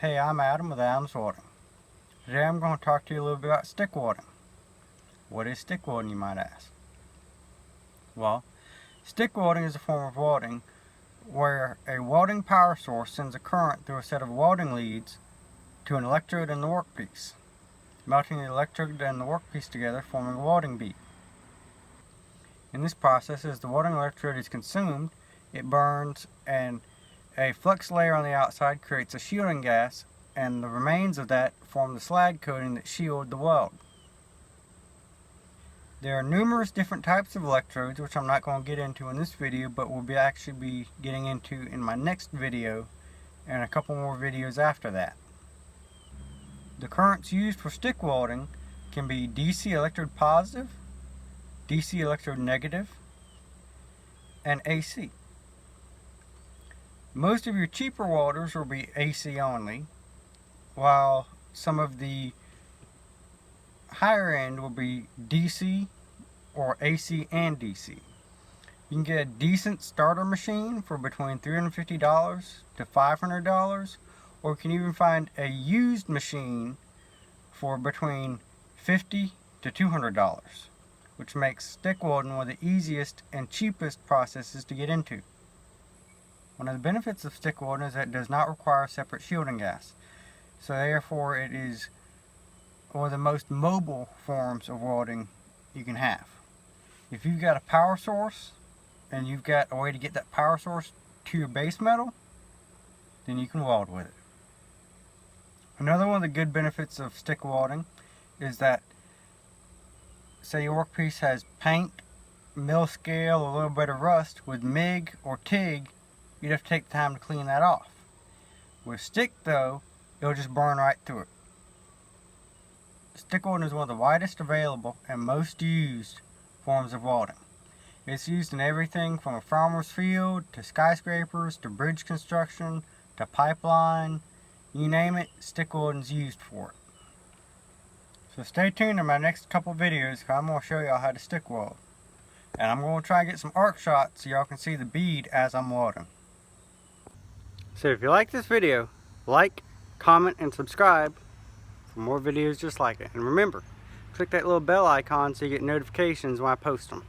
Hey, I'm Adam with Adam's Welding. Today I'm going to talk to you a little bit about stick welding. What is stick welding, you might ask? Well, stick welding is a form of welding where a welding power source sends a current through a set of welding leads to an electrode in the workpiece, melting the electrode and the workpiece together, forming a welding bead. In this process, as the welding electrode is consumed, it burns and a flux layer on the outside creates a shielding gas, and the remains of that form the slag coating that shield the weld. There are numerous different types of electrodes, which I'm not going to get into in this video, but we'll actually be getting into in my next video and a couple more videos after that. The currents used for stick welding can be DC electrode positive, DC electrode negative, and AC. Most of your cheaper welders will be AC only, while some of the higher end will be DC or AC and DC. You can get a decent starter machine for between $350 to $500, or you can even find a used machine for between $50 to $200, which makes stick welding one of the easiest and cheapest processes to get into. One of the benefits of stick welding is that it does not require separate shielding gas, so therefore it is one of the most mobile forms of welding you can have. If you've got a power source and you've got a way to get that power source to your base metal, then you can weld with it. Another one of the good benefits of stick welding is that, say your workpiece has paint, mill scale, or a little bit of rust, with MIG or TIG, you'd have to take the time to clean that off. With stick though, it'll just burn right through it. Stick welding is one of the widest available and most used forms of welding. It's used in everything from a farmer's field, to skyscrapers, to bridge construction, to pipeline. You name it, stick welding is used for it. So stay tuned in my next couple videos, because I'm going to show y'all how to stick weld. And I'm going to try and get some arc shots so y'all can see the bead as I'm welding. So if you like this video, like, comment, and subscribe for more videos just like it. And remember, click that little bell icon so you get notifications when I post them.